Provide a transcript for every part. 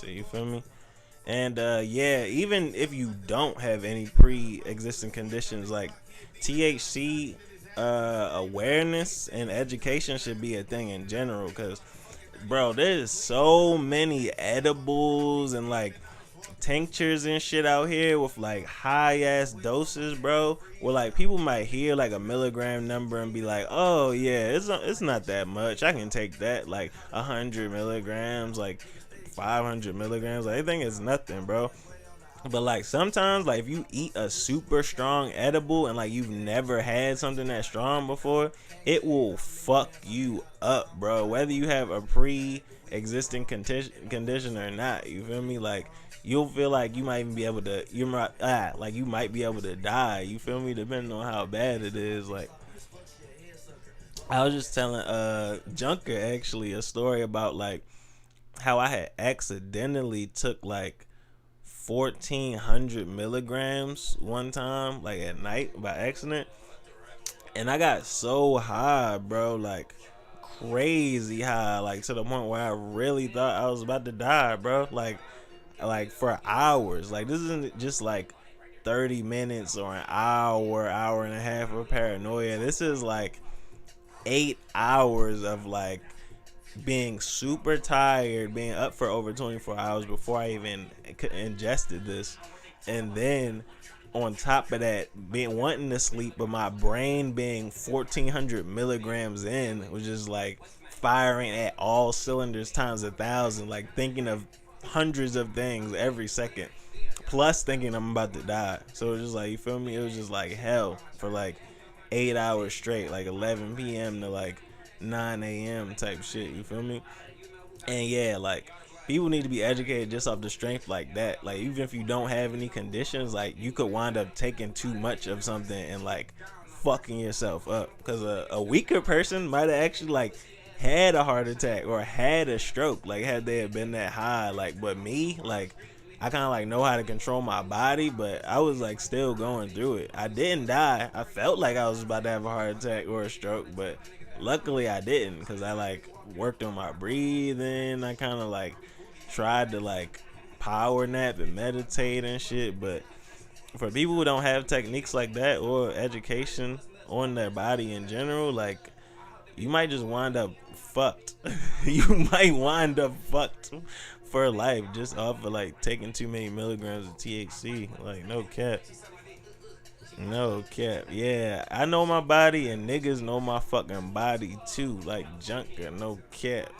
opposite. You feel me? And yeah, even if you don't have any pre-existing conditions, like THC awareness and education should be a thing in general. Cause, bro, there's so many edibles and like tinctures and shit out here with like high ass doses, bro. Where like people might hear like a milligram number and be like, oh yeah, it's not that much. I can take that, like 100 milligrams, like 500 milligrams. Like, I think it's nothing, bro. But like sometimes, like if you eat a super strong edible and like you've never had something that strong before, it will fuck you up, bro. Whether you have a pre-existing condition or not, you feel me? Like you'll feel like you might even be able to, like you might be able to die. You feel me? Depending on how bad it is. Like I was just telling Junker actually a story about like how I had accidentally took like 1,400 milligrams one time, like at night by accident, and I got so high, bro, like crazy high, like to the point where I really thought I was about to die, bro. Like for hours. Like this isn't just like 30 minutes or an hour and a half of paranoia. This is like 8 hours of like being super tired, being up for over 24 hours before I even ingested this, and then on top of that, being wanting to sleep, but my brain being 1,400 milligrams in, was just like firing at all cylinders times 1,000, like thinking of hundreds of things every second, plus thinking I'm about to die. So it was just like, you feel me? It was just like hell for like 8 hours straight, like 11 p.m. to like 9 a.m. type shit, you feel me? And yeah, like people need to be educated just off the strength like that. Like even if you don't have any conditions, like you could wind up taking too much of something and like fucking yourself up, because a weaker person might have actually like had a heart attack or had a stroke, like had they have been that high. Like, but me, like I kind of like know how to control my body, but I was like still going through it. I didn't die. I felt like I was about to have a heart attack or a stroke, but luckily I didn't, because I like worked on my breathing. I kind of like tried to like power nap and meditate and shit. But for people who don't have techniques like that or education on their body in general, like you might just wind up fucked. You might wind up fucked for life just off of like taking too many milligrams of THC. Like no cap. No cap. Yeah, I know my body and niggas know my fucking body too. Like Junker, no cap.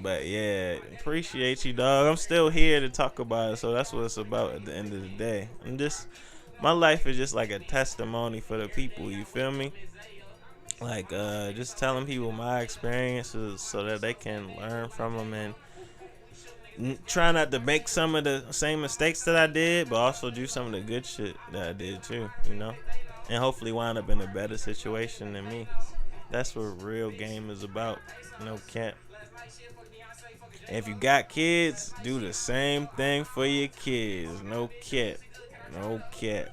But yeah, appreciate you, dog. I'm still here to talk about it, so that's what it's about at the end of the day. I'm just, my life is just like a testimony for the people, you feel me? Like just telling people my experiences so that they can learn from them, and try not to make some of the same mistakes that I did, but also do some of the good shit that I did too, you know? And hopefully wind up in a better situation than me. That's what real game is about. No cap. And if you got kids, do the same thing for your kids. No cap. No cap.